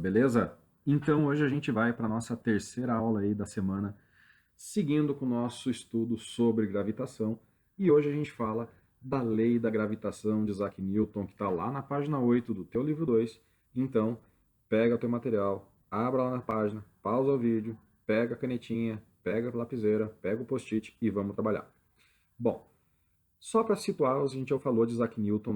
beleza? Então hoje a gente vai para a nossa terceira aula aí da semana, seguindo com o nosso estudo sobre gravitação. E hoje a gente fala da lei da gravitação de Isaac Newton, que está lá na página 8 do teu livro 2. Então, pega o teu material, abra lá na página, pausa o vídeo, pega a canetinha, pega a lapiseira, pega o post-it e vamos trabalhar. Bom, só para situar, a gente já falou de Isaac Newton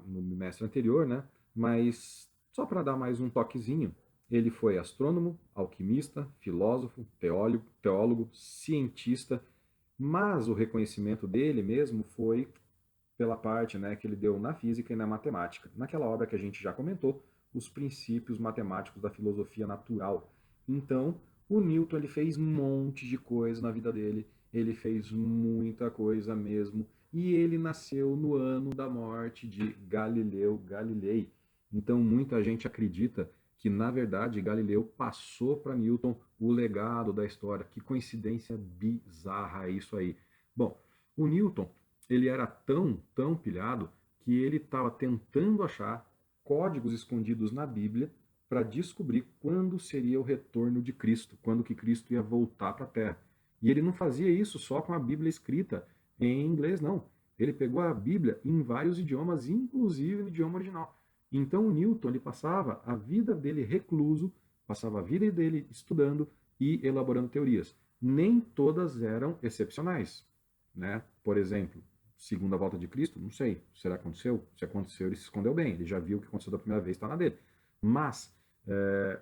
no bimestre anterior, né? Mas só para dar mais um toquezinho, ele foi astrônomo, alquimista, filósofo, teólogo, cientista, mas o reconhecimento dele mesmo foi pela parte, né, que ele deu na física e na matemática. Naquela obra que a gente já comentou, Os Princípios Matemáticos da Filosofia Natural. Então, o Newton ele fez um monte de coisa na vida dele, ele fez muita coisa mesmo, e ele nasceu no ano da morte de Galileu Galilei. Então, muita gente acredita que, na verdade, Galileu passou para Newton o legado da história. Que coincidência bizarra é isso aí. Bom, o Newton ele era tão pilhado que ele estava tentando achar códigos escondidos na Bíblia para descobrir quando seria o retorno de Cristo, quando que Cristo ia voltar para a Terra. E ele não fazia isso só com a Bíblia escrita em inglês, não. Ele pegou a Bíblia em vários idiomas, inclusive no idioma original. Então o Newton ele passava a vida dele recluso, passava a vida dele estudando e elaborando teorias. Nem todas eram excepcionais, né? Por exemplo, segunda volta de Cristo, não sei. Será que aconteceu? Se aconteceu, ele se escondeu bem. Ele já viu o que aconteceu da primeira vez, está na dele. Mas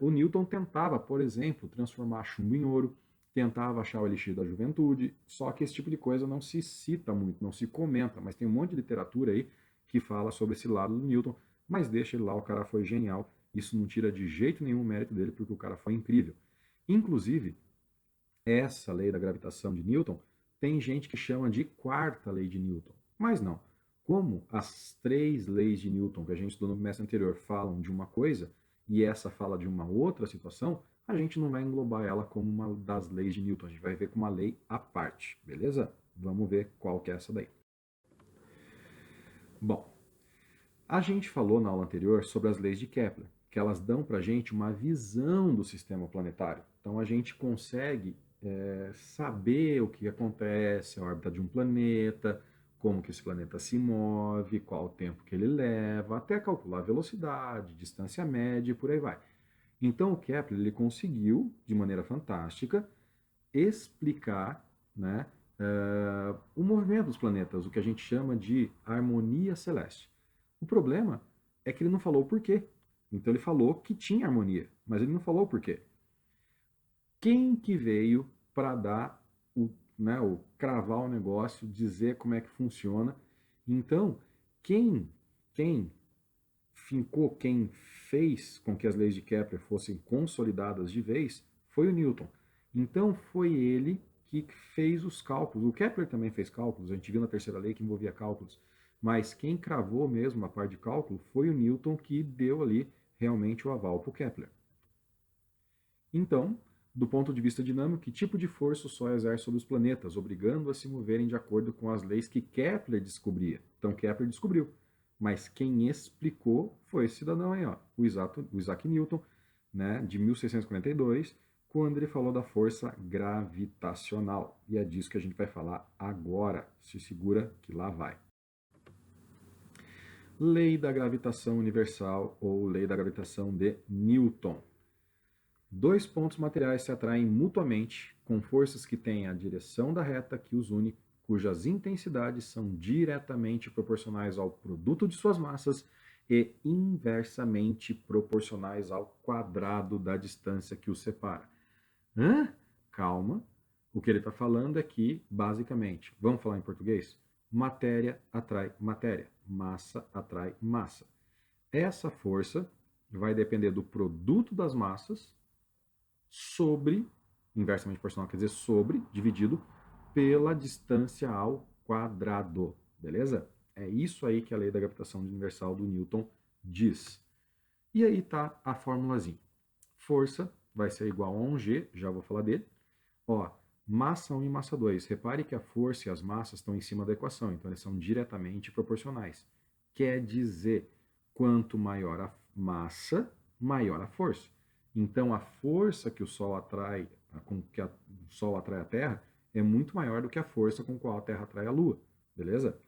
o Newton tentava, por exemplo, transformar chumbo em ouro, tentava achar o elixir da juventude, só que esse tipo de coisa não se cita muito, não se comenta, mas tem um monte de literatura aí que fala sobre esse lado do Newton, mas deixa ele lá, o cara foi genial, isso não tira de jeito nenhum o mérito dele, porque o cara foi incrível. Inclusive, essa lei da gravitação de Newton, tem gente que chama de quarta lei de Newton. Mas não. Como as três leis de Newton que a gente estudou no semestre anterior falam de uma coisa e essa fala de uma outra situação, a gente não vai englobar ela como uma das leis de Newton. A gente vai ver como uma lei à parte, beleza? Vamos ver qual que é essa daí. Bom, a gente falou na aula anterior sobre as leis de Kepler, que elas dão para a gente uma visão do sistema planetário. Então a gente consegue saber o que acontece, a órbita de um planeta, como que esse planeta se move, qual o tempo que ele leva, até calcular a velocidade, distância média e por aí vai. Então o Kepler ele conseguiu, de maneira fantástica, explicar, né, o movimento dos planetas, o que a gente chama de harmonia celeste. O problema é que ele não falou o porquê. Então ele falou que tinha harmonia, mas ele não falou o porquê. Quem que veio para dar o cravar o negócio, dizer como é que funciona? Então, quem fincou, quem fez com que as leis de Kepler fossem consolidadas de vez, foi o Newton. Então foi ele que fez os cálculos. O Kepler também fez cálculos, a gente viu na terceira lei que envolvia cálculos, mas quem cravou mesmo a parte de cálculo foi o Newton que deu ali realmente o aval para o Kepler. Então, do ponto de vista dinâmico, que tipo de força o Sol exerce sobre os planetas, obrigando a se moverem de acordo com as leis que Kepler descobria. Então Kepler descobriu, mas quem explicou foi esse cidadão aí, ó, o Isaac Newton, né, de 1642, quando ele falou da força gravitacional. E é disso que a gente vai falar agora. Se segura que lá vai. Lei da gravitação universal ou lei da gravitação de Newton. Dois pontos materiais se atraem mutuamente com forças que têm a direção da reta que os une, cujas intensidades são diretamente proporcionais ao produto de suas massas e inversamente proporcionais ao quadrado da distância que os separa. Hã? Calma. O que ele está falando é que, basicamente, vamos falar em português? Matéria atrai matéria, massa atrai massa. Essa força vai depender do produto das massas sobre, inversamente proporcional quer dizer sobre, dividido pela distância ao quadrado, beleza? É isso aí que a lei da gravitação universal do Newton diz. E aí tá a formulazinha. Força vai ser igual a 1G, já vou falar dele. Ó, massa 1 e massa 2. Repare que a força e as massas estão em cima da equação, então eles são diretamente proporcionais. Quer dizer, quanto maior a massa, maior a força. Então, a força que o Sol atrai, com que o Sol atrai a Terra, é muito maior do que a força com qual a Terra atrai a Lua, beleza?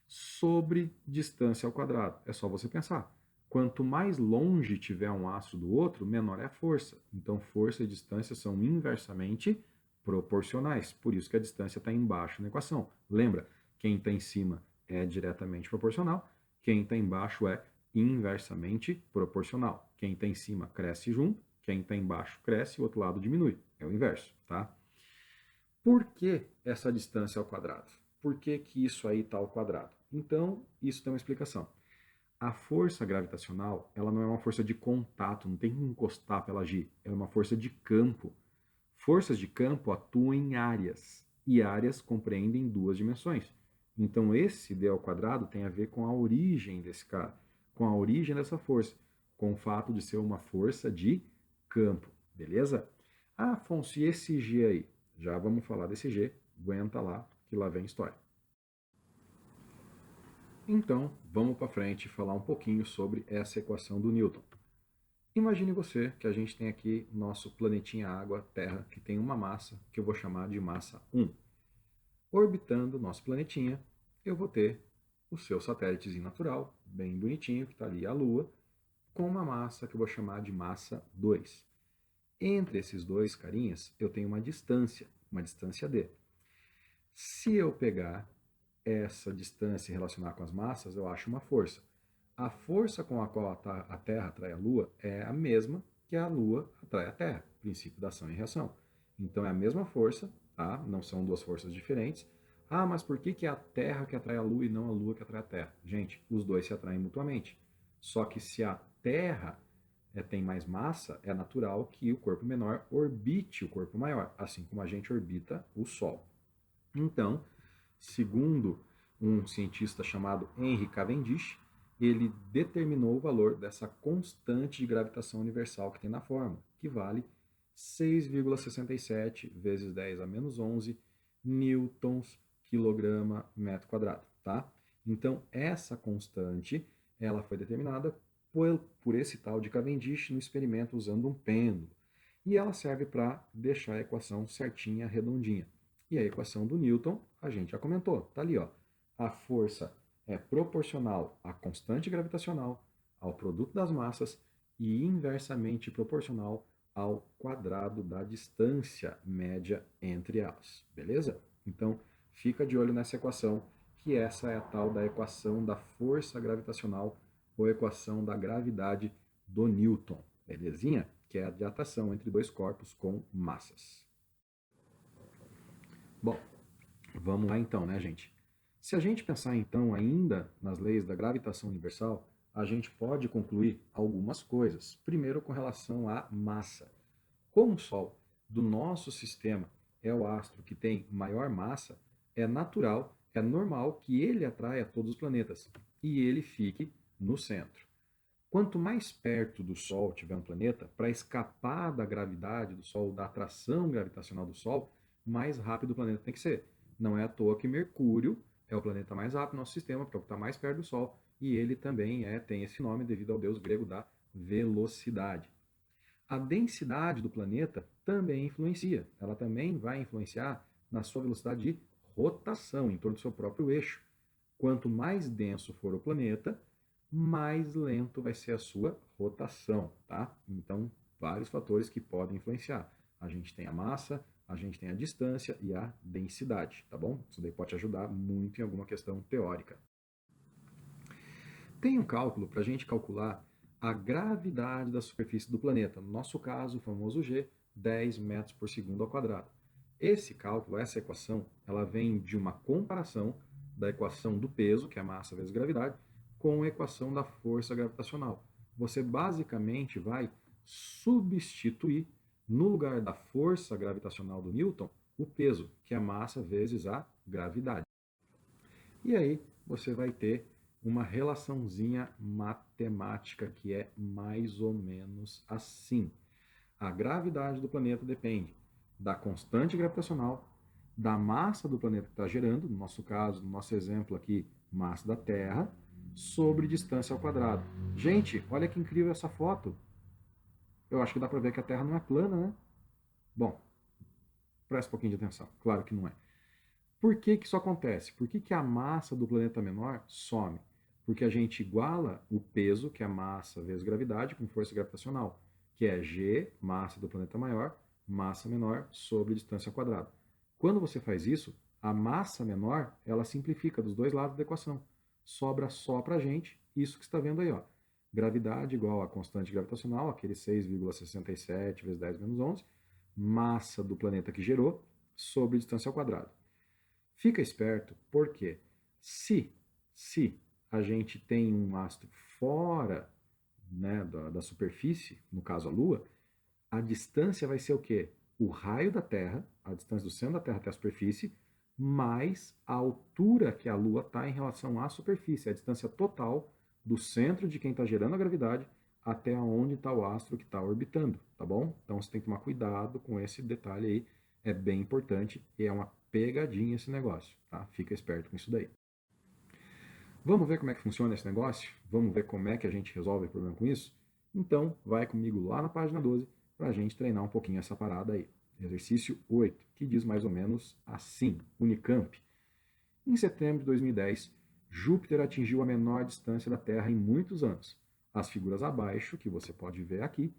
Sobre distância ao quadrado, é só você pensar. Quanto mais longe tiver um astro do outro, menor é a força. Então, força e distância são inversamente proporcionais. Por isso que a distância está embaixo na equação. Lembra, quem está em cima é diretamente proporcional, quem está embaixo é inversamente proporcional. Quem está em cima cresce junto, quem está embaixo cresce e o outro lado diminui. É o inverso, tá? Por que essa distância ao quadrado? Por que, que isso aí está ao quadrado? Então, isso tem uma explicação. A força gravitacional, ela não é uma força de contato, não tem que encostar para ela agir. Ela é uma força de campo. Forças de campo atuam em áreas, e áreas compreendem duas dimensões. Então, esse d ao quadrado tem a ver com a origem desse cara, com a origem dessa força, com o fato de ser uma força de campo, beleza? Ah, Afonso, e esse G aí? Já vamos falar desse G, aguenta lá, que lá vem história. Então, vamos para frente e falar um pouquinho sobre essa equação do Newton. Imagine você que a gente tem aqui nosso planetinha água, Terra, que tem uma massa que eu vou chamar de massa 1. Orbitando nosso planetinha, eu vou ter o seu satélitezinho natural, bem bonitinho, que está ali a Lua, com uma massa que eu vou chamar de massa 2. Entre esses dois carinhas, eu tenho uma distância d. Se eu pegar essa distância e relacionar com as massas, eu acho uma força. A força com a qual a Terra atrai a Lua é a mesma que a Lua atrai a Terra, princípio da ação e reação. Então é a mesma força, tá? Não são duas forças diferentes. Ah, mas por que, que é a Terra que atrai a Lua e não a Lua que atrai a Terra? Gente, os dois se atraem mutuamente. Só que se a Terra tem mais massa, é natural que o corpo menor orbite o corpo maior, assim como a gente orbita o Sol. Então, segundo um cientista chamado Henry Cavendish, ele determinou o valor dessa constante de gravitação universal que tem na fórmula, que vale 6,67 vezes 10 a menos 11 newtons quilograma metro quadrado, tá? Então, essa constante, ela foi determinada por esse tal de Cavendish no experimento usando um pêndulo. E ela serve para deixar a equação certinha, redondinha. E a equação do Newton, a gente já comentou, tá ali, ó. A força é proporcional à constante gravitacional, ao produto das massas e inversamente proporcional ao quadrado da distância média entre elas, beleza? Então, fica de olho nessa equação, que essa é a tal da equação da força gravitacional ou equação da gravidade do Newton, belezinha? Que é a de atração entre dois corpos com massas. Bom, vamos lá então, né, gente? Se a gente pensar então ainda nas leis da gravitação universal, a gente pode concluir algumas coisas. Primeiro, com relação à massa. Como o Sol do nosso sistema é o astro que tem maior massa, é natural, é normal que ele atraia todos os planetas e ele fique no centro. Quanto mais perto do Sol tiver um planeta, para escapar da gravidade do Sol, da atração gravitacional do Sol, mais rápido o planeta tem que ser. Não é à toa que Mercúrio é o planeta mais rápido do nosso sistema, porque está mais perto do Sol, e ele também tem esse nome devido ao deus grego da velocidade. A densidade do planeta também influencia. Ela também vai influenciar na sua velocidade de rotação em torno do seu próprio eixo. Quanto mais denso for o planeta, mais lento vai ser a sua rotação, tá? Então, vários fatores que podem influenciar. A gente tem a massa, a gente tem a distância e a densidade, tá bom? Isso daí pode te ajudar muito em alguma questão teórica. Tem um cálculo para a gente calcular a gravidade da superfície do planeta. No nosso caso, o famoso G, 10 metros por segundo ao quadrado. Esse cálculo, essa equação, ela vem de uma comparação da equação do peso, que é a massa vezes gravidade, com a equação da força gravitacional. Você basicamente vai substituir, no lugar da força gravitacional do Newton, o peso, que é a massa vezes a gravidade. E aí você vai ter uma relaçãozinha matemática que é mais ou menos assim. A gravidade do planeta depende da constante gravitacional, da massa do planeta que está gerando, no nosso caso, no nosso exemplo aqui, massa da Terra, sobre distância ao quadrado. Gente, olha que incrível essa foto. eu acho que dá para ver que a Terra não é plana, né? Bom, presta um pouquinho de atenção. Claro que não é. Por que que isso acontece? Por que que a massa do planeta menor some? Porque a gente iguala o peso, que é massa vezes gravidade, com força gravitacional, que é G, massa do planeta maior, massa menor sobre distância ao quadrado. Quando você faz isso, a massa menor, ela simplifica dos dois lados da equação. Sobra só para a gente isso que você está vendo aí, ó. Gravidade igual a constante gravitacional, aquele 6,67 vezes 10 menos 11, massa do planeta que gerou, sobre distância ao quadrado. Fica esperto, porque se a gente tem um astro fora, né, da superfície, no caso a Lua, a distância vai ser o quê? O raio da Terra, a distância do centro da Terra até a superfície, mais a altura que a Lua está em relação à superfície, a distância total do centro de quem está gerando a gravidade até onde está o astro que está orbitando, tá bom? Então você tem que tomar cuidado com esse detalhe aí, é bem importante e é uma pegadinha esse negócio, tá? Fica esperto com isso daí. Vamos ver como é que funciona esse negócio? Vamos ver como é que a gente resolve o problema com isso? Então, vai comigo lá na página 12 para a gente treinar um pouquinho essa parada aí. Exercício 8, que diz mais ou menos assim: Unicamp. Em setembro de 2010, Júpiter atingiu a menor distância da Terra em muitos anos. As figuras abaixo, que você pode ver aqui,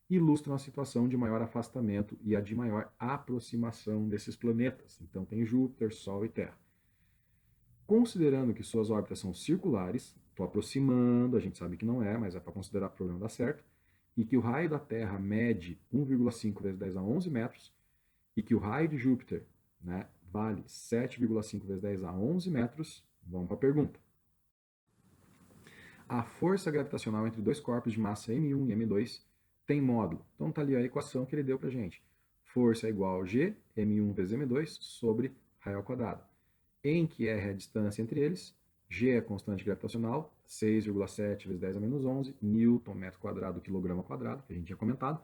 ilustram a situação de maior afastamento e a de maior aproximação desses planetas. Então tem Júpiter, Sol e Terra. Considerando que suas órbitas são circulares, estou aproximando, a gente sabe que não é, mas é para considerar para o problema dar certo, e que o raio da Terra mede 1,5 vezes 10 a 11 metros, e que o raio de Júpiter, né, vale 7,5 vezes 10 a 11 metros, vamos para a pergunta. A força gravitacional entre dois corpos de massa M1 e M2 tem módulo. Então está ali a equação que ele deu para a gente. Força é igual a G, M1 vezes M2, sobre raio ao quadrado. Em que R é a distância entre eles, G é a constante gravitacional, 6,7 vezes 10 a menos 11, Newton, metro quadrado, quilograma quadrado, que a gente tinha comentado.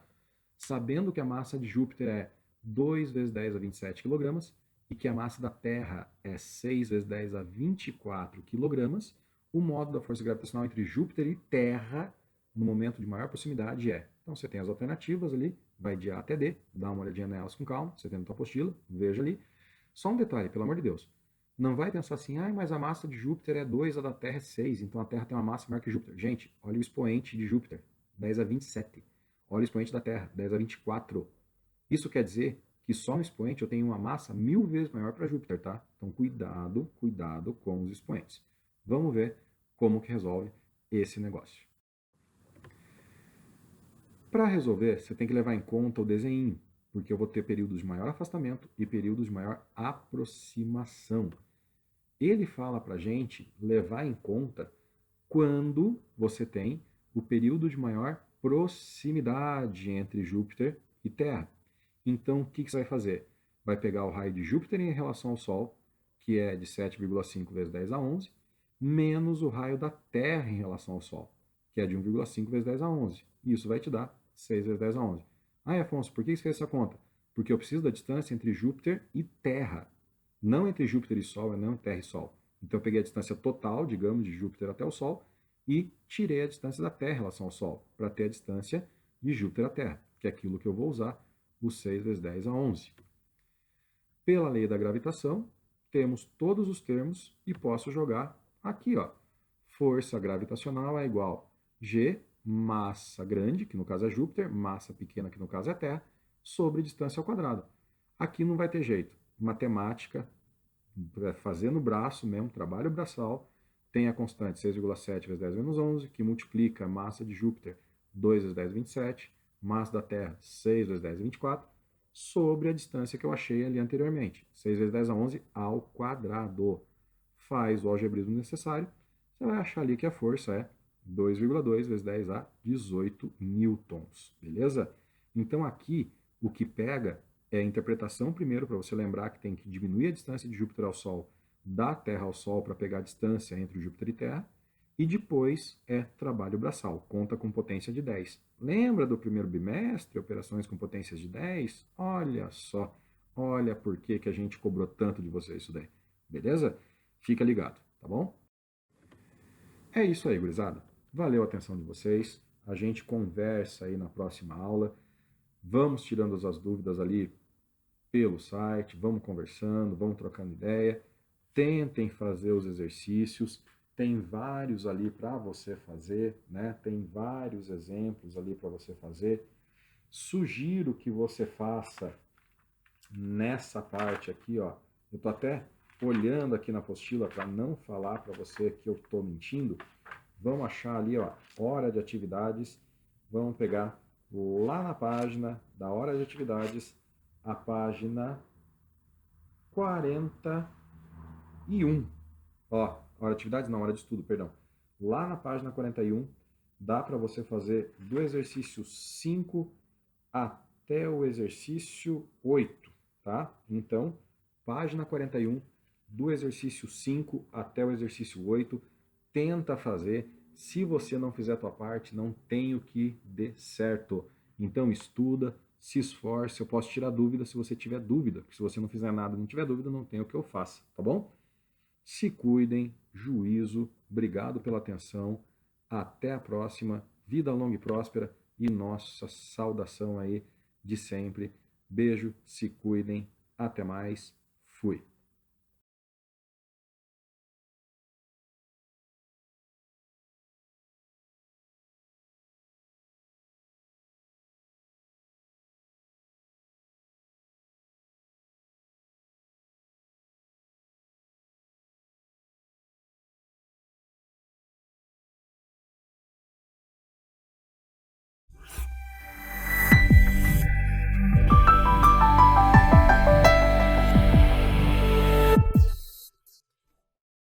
Sabendo que a massa de Júpiter é 2 vezes 10 a 27 kg e que a massa da Terra é 6 vezes 10 a 24 kg, o módulo da força gravitacional entre Júpiter e Terra, no momento de maior proximidade, é. Então você tem as alternativas ali, vai de A até D, dá uma olhadinha nelas com calma, você tem na tua apostila, veja ali. Só um detalhe, pelo amor de Deus. Não vai pensar assim, mas a massa de Júpiter é 2, a da Terra é 6, então a Terra tem uma massa maior que Júpiter. Gente, olha o expoente de Júpiter, 10 a 27. Olha o expoente da Terra, 10 a 24. Isso quer dizer que só no expoente eu tenho uma massa 1000 vezes maior para Júpiter, tá? Então cuidado, cuidado com os expoentes. Vamos ver como que resolve esse negócio. Para resolver, você tem que levar em conta o desenho, porque eu vou ter períodos de maior afastamento e períodos de maior aproximação. Ele fala para a gente levar em conta quando você tem o período de maior proximidade entre Júpiter e Terra. Então, o que você vai fazer? Vai pegar o raio de Júpiter em relação ao Sol, que é de 7,5 vezes 10 a 11, menos o raio da Terra em relação ao Sol, que é de 1,5 vezes 10 a 11. Isso vai te dar 6 vezes 10 a 11. Afonso, por que você fez essa conta? Porque eu preciso da distância entre Júpiter e Terra. Não entre Júpiter e Sol, não entre Terra e Sol. Então eu peguei a distância total, digamos, de Júpiter até o Sol e tirei a distância da Terra em relação ao Sol, para ter a distância de Júpiter à Terra, que é aquilo que eu vou usar, o 6 vezes 10 a 11. Pela lei da gravitação, temos todos os termos e posso jogar aqui, ó. Força gravitacional é igual G, massa grande, que no caso é Júpiter, massa pequena, que no caso é Terra, sobre distância ao quadrado. Aqui não vai ter jeito. Matemática, fazendo braço mesmo, trabalho braçal, tem a constante 6,7 vezes 10 menos 11, que multiplica a massa de Júpiter 2 vezes 10 27, massa da Terra 6 vezes 10 24, sobre a distância que eu achei ali anteriormente, 6 vezes 10 a 11 ao quadrado. Faz o algebrismo necessário, você vai achar ali que a força é 2,2 vezes 10 a 18 newtons, beleza? Então aqui, o que pega é a interpretação primeiro, para você lembrar que tem que diminuir a distância de Júpiter ao Sol, da Terra ao Sol, para pegar a distância entre Júpiter e Terra, e depois é trabalho braçal, conta com potência de 10. Lembra do primeiro bimestre, operações com potências de 10? Olha só, olha por que a gente cobrou tanto de vocês isso daí. Beleza? Fica ligado, tá bom? É isso aí, gurizada. Valeu a atenção de vocês. a gente conversa aí na próxima aula. Vamos tirando as dúvidas ali pelo site, vamos conversando, vamos trocando ideia. Tentem fazer os exercícios. Tem vários ali para você fazer, né? Tem vários exemplos ali para você fazer. Sugiro que você faça nessa parte aqui, ó. Eu tô até olhando aqui na apostila para não falar para você que eu estou mentindo. Vamos achar ali, ó, hora de atividades. Vamos pegar lá na página da hora de atividades, a página 41. Ó, hora de atividades não, hora de estudo, perdão. Lá na página 41, dá para você fazer do exercício 5 até o exercício 8, tá? Então, página 41, do exercício 5 até o exercício 8, tenta fazer. Se você não fizer a tua parte, não tem o que dê certo. Então, estuda, se esforce. Eu posso tirar dúvida se você tiver dúvida, porque se você não fizer nada e não tiver dúvida, não tem o que eu faça, tá bom? Se cuidem, juízo, obrigado pela atenção, até a próxima, vida longa e próspera e nossa saudação aí de sempre. Beijo, se cuidem, até mais, fui.